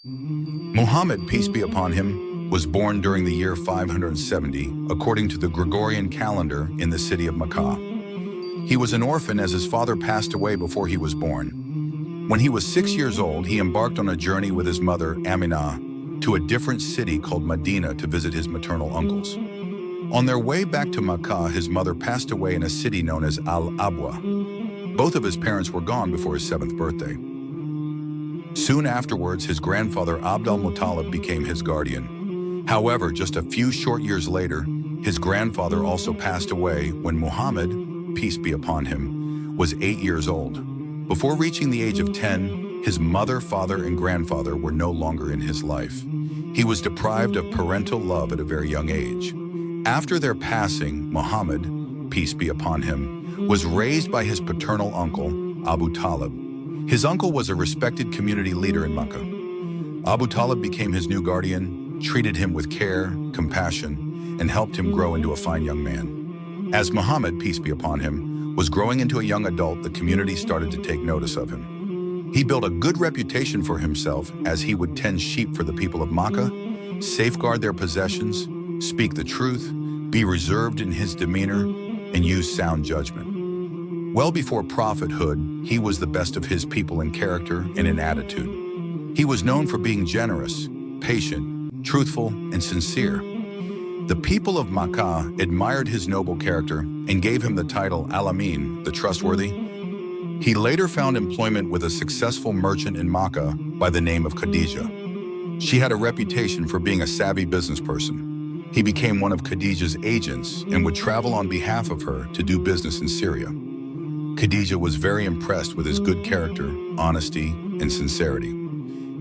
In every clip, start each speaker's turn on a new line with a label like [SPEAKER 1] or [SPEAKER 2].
[SPEAKER 1] Muhammad, peace be upon him, was born during the year 570, according to the Gregorian calendar, in the city of Makkah. He was an orphan as his father passed away before he was born. When he was 6 years old, he embarked on a journey with his mother, Aminah, to a different city called Medina to visit his maternal uncles. On their way back to Makkah, his mother passed away in a city known as Al-Abwa. Both of his parents were gone before his 7th birthday. Soon afterwards, his grandfather Abd al-Muttalib became his guardian. However, just a few short years later, his grandfather also passed away when Muhammad, peace be upon him, was 8 years old. Before reaching the age of 10, his mother, father, and grandfather were no longer in his life. He was deprived of parental love at a very young age. After their passing, Muhammad, peace be upon him, was raised by his paternal uncle, Abu Talib. His uncle was a respected community leader in Makkah. Abu Talib became his new guardian, treated him with care, compassion, and helped him grow into a fine young man. As Muhammad, peace be upon him, was growing into a young adult, the community started to take notice of him. He built a good reputation for himself as he would tend sheep for the people of Makkah, safeguard their possessions, speak the truth, be reserved in his demeanor, and use sound judgment. Well before prophethood, he was the best of his people in character and in attitude. He was known for being generous, patient, truthful, and sincere. The people of Makkah admired his noble character and gave him the title Al-Amin, the trustworthy. He later found employment with a successful merchant in Makkah by the name of Khadijah. She had a reputation for being a savvy business person. He became one of Khadijah's agents and would travel on behalf of her to do business in Syria. Khadijah was very impressed with his good character, honesty, and sincerity.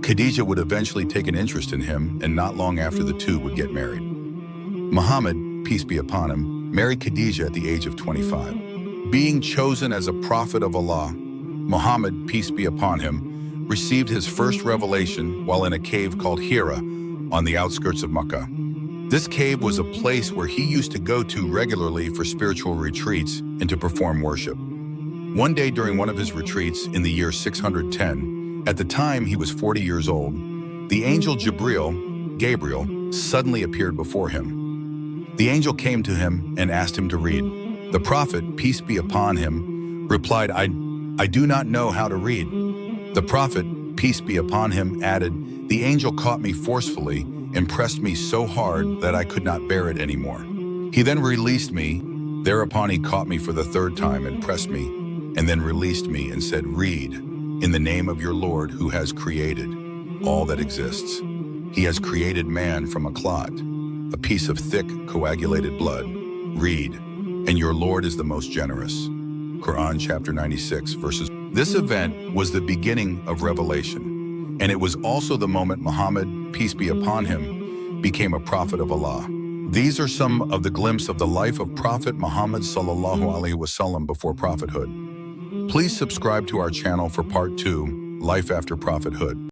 [SPEAKER 1] Khadijah would eventually take an interest in him, and not long after the two would get married. Muhammad, peace be upon him, married Khadijah at the age of 25. Being chosen as a prophet of Allah, Muhammad, peace be upon him, received his first revelation while in a cave called Hira on the outskirts of Makkah. This cave was a place where he used to go to regularly for spiritual retreats and to perform worship. One day during one of his retreats in the year 610, at the time he was 40 years old, the angel Gabriel, suddenly appeared before him. The angel came to him and asked him to read. The prophet, peace be upon him, replied, I do not know how to read. The prophet, peace be upon him, added, the angel caught me forcefully and pressed me so hard that I could not bear it anymore. He then released me. Thereupon he caught me for the 3rd time and pressed me, and then released me and said, read, in the name of your Lord who has created all that exists. He has created man from a clot, a piece of thick, coagulated blood. Read, and your Lord is the most generous. Quran chapter 96, verses. This event was the beginning of revelation, and it was also the moment Muhammad, peace be upon him, became a prophet of Allah. These are some of the glimpses of the life of Prophet Muhammad sallallahu alaihi wasallam before prophethood. Please subscribe to our channel for part 2, Life After Prophethood.